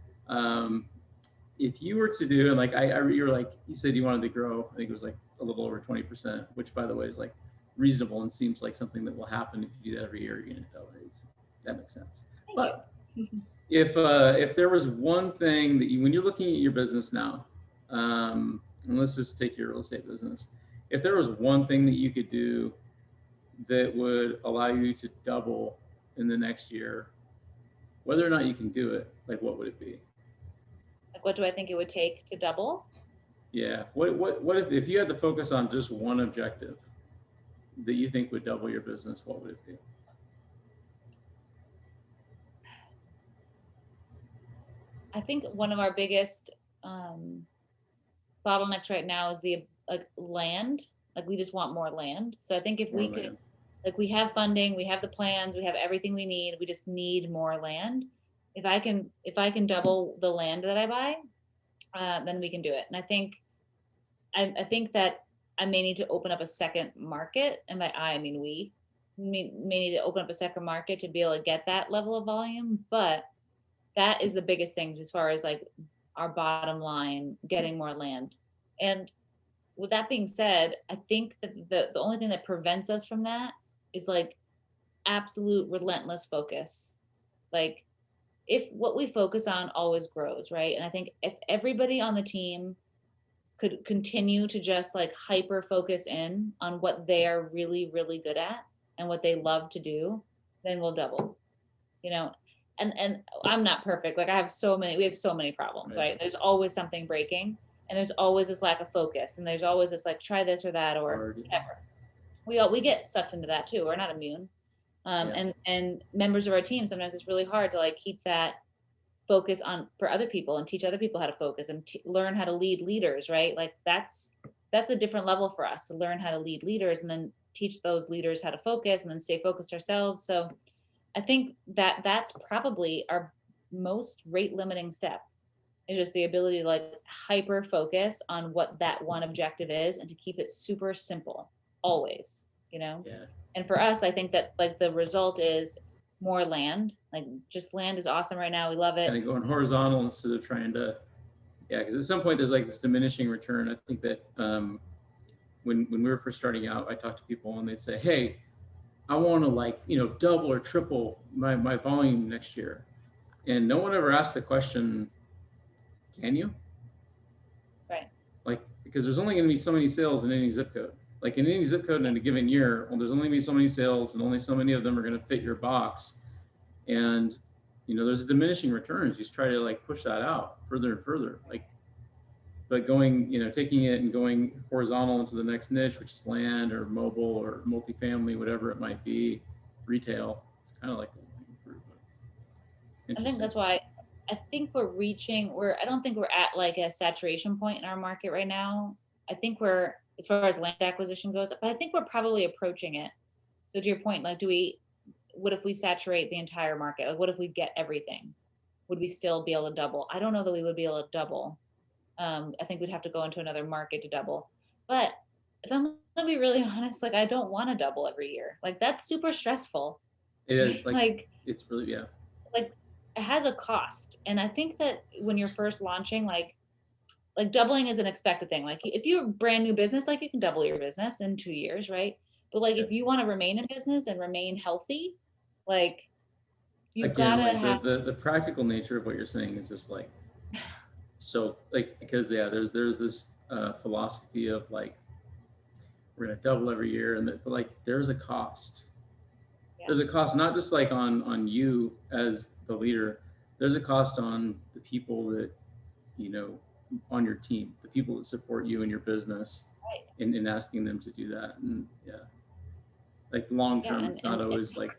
if you were to do, and like you were like you said you wanted to grow, I think it was like a little over 20%, which by the way is like reasonable and seems like something that will happen if you do that every year. You're gonna double it. That makes sense. But if there was one thing that when you're looking at your business now, and let's just take your real estate business, if there was one thing that you could do that would allow you to double in the next year, whether or not you can do it, like what would it be? Like what do I think it would take to double? Yeah. What if you had to focus on just one objective that you think would double your business, what would it be? I think one of our biggest bottlenecks right now is the like land. Like we just want more land. So I think if we could, like we have funding, we have the plans, we have everything we need. We just need more land. If I can double the land that I buy, then we can do it. And I think that I may need to open up a second market. And by I mean we may need to open up a second market to be able to get that level of volume. But that is the biggest thing as far as like our bottom line, getting more land. And with that being said, I think that the only thing that prevents us from that is like absolute relentless focus. Like if what we focus on always grows, right? And I think if everybody on the team could continue to just like hyper focus in on what they are really, really good at and what they love to do, then we'll double, you know? And I'm not perfect. Like we have so many problems, right? There's always something breaking and there's always this lack of focus and there's always this like try this or that or whatever. We get sucked into that too. We're not immune. And members of our team, sometimes it's really hard to like keep that focus on for other people and teach other people how to focus and learn how to lead leaders, right? Like that's a different level for us to learn how to lead leaders and then teach those leaders how to focus and then stay focused ourselves. So I think that that's probably our most rate limiting step is just the ability to like hyper focus on what that one objective is and to keep it super simple always, you know? Yeah. And for us, I think that like the result is more land. Like just land is awesome right now. We love it. Kind of going horizontal instead of trying to, because at some point there's like this diminishing return. I think that when we were first starting out, I talked to people and they'd say, hey, I want to like, double or triple my volume next year. And no one ever asked the question, can you? Right. Like, because there's only going to be so many sales in any zip code. Like in any zip code in a given year, well, there's only going to be so many sales and only so many of them are going to fit your box. And, there's a diminishing returns. You just try to like push that out further and further. Like, but going, taking it and going horizontal into the next niche, which is land or mobile or multifamily, whatever it might be, retail, it's kind of like I think that's why I think I don't think we're at like a saturation point in our market right now. I think we're, as far as land acquisition goes, but I think we're probably approaching it. So to your point, like, what if we saturate the entire market? Like, what if we get everything? Would we still be able to double? I don't know that we would be able to double. I think we'd have to go into another market to double. But if I'm gonna be really honest, like, I don't want to double every year. Like, that's super stressful. It is like it's really, yeah. Like, it has a cost. And I think that when you're first launching, like doubling is an expected thing. Like, if you're a brand new business, like, you can double your business in 2 years, right? But like, if you want to remain in business and remain healthy, like, you've got to have the practical nature of what you're saying is just like, so like, because there's this philosophy of like, we're going to double every year, but like, there's a cost. Yeah. There's a cost, not just like on you as the leader, there's a cost on the people that, on your team, the people that support you in your business, right, in asking them to do that. And like long term, it's not always like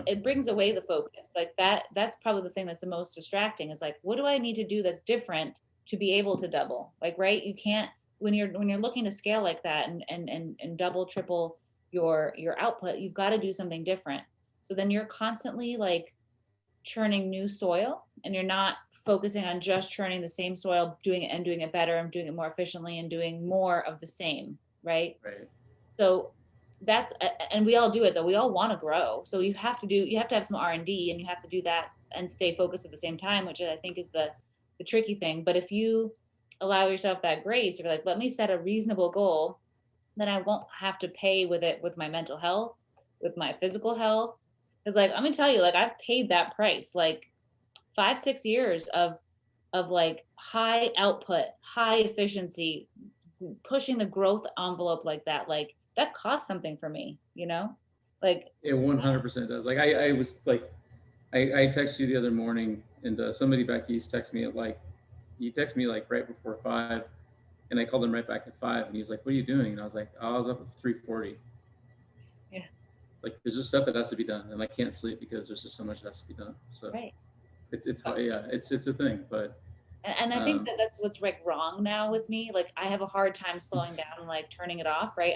it brings away the focus. Like that's probably the thing that's the most distracting, is like, what do I need to do that's different to be able to double? Like, right, you can't, when you're looking to scale like that and double, triple your output, you've got to do something different. So then you're constantly like churning new soil, and you're not focusing on just churning the same soil, doing it better and doing it more efficiently and doing more of the same, right? Right. So that's, and we all do it though. We all want to grow. So you have to have some R&D, and you have to do that and stay focused at the same time, which I think is the tricky thing. But if you allow yourself that grace, you're like, let me set a reasonable goal, then I won't have to pay with it, with my mental health, with my physical health. Because like, I'm gonna tell you, like, I've paid that price, like 5-6 years of like high output, high efficiency, pushing the growth envelope like that. Like, that costs something for me, like it 100% does. Like I was like, I texted you the other morning, and somebody back east texted me he texted me like right before 5, and I called him right back at 5, and he was like, what are you doing? And I was like, oh, I was up at 3:40. Yeah. Like, there's just stuff that has to be done, and I can't sleep because there's just so much that has to be done. So right. It's a thing, but. And I think that's what's like wrong now with me. Like, I have a hard time slowing down and like turning it off, right?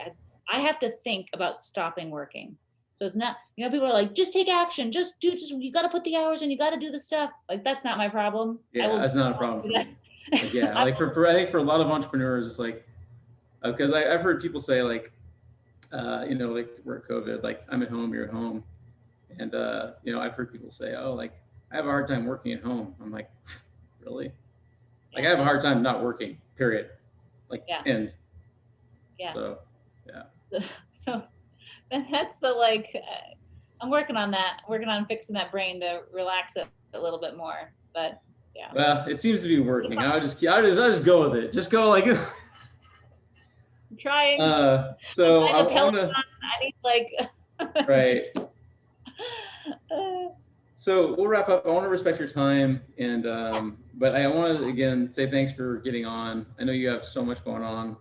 I have to think about stopping working. So it's not, people are like, just take action, you got to put the hours in, you got to do the stuff. Like, that's not my problem. Yeah, that's not a problem. Like, yeah, like for I think for a lot of entrepreneurs, it's like, because I've heard people say like, like we're at COVID, like I'm at home, you're at home. And, I've heard people say, oh, like I have a hard time working at home. I'm like, really? Like I have a hard time not working, period. Like, end. Yeah. So, yeah. So that's the, like, I'm working on fixing that brain to relax it a little bit more, but yeah. Well, it seems to be working. I'll just go with it. Just go like. I'm trying. So I need like. Right. So we'll wrap up. I want to respect your time, and but I want to again say thanks for getting on. I know you have so much going on,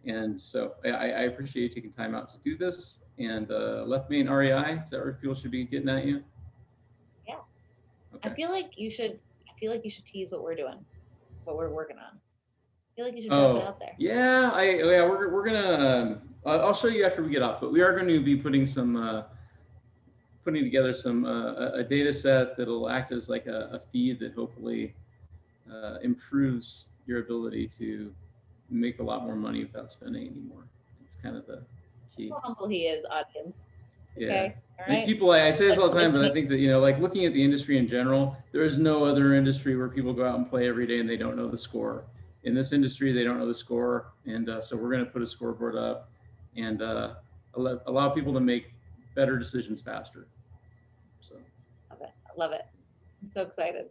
and so I appreciate you taking time out to do this. And Left Main REI, is that where people should be getting at you? Yeah. Okay. I feel like you should tease what we're doing, what we're working on. I feel like you should drop it out there. Yeah, we're gonna. I'll show you after we get off, but we are going to be putting together some a data set that'll act as like a feed that hopefully improves your ability to make a lot more money without spending anymore. It's kind of the key. How humble he is, audience. Yeah. Okay. All right. People, I say this all the time, but I think that, like looking at the industry in general, there is no other industry where people go out and play every day and they don't know the score. in this industry, they don't know the score. And so we're going to put a scoreboard up and allow people to make better decisions faster. So. Love it. I love it. I'm so excited.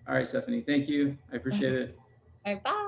All right, Stephanie, thank you. I appreciate it. All right, bye.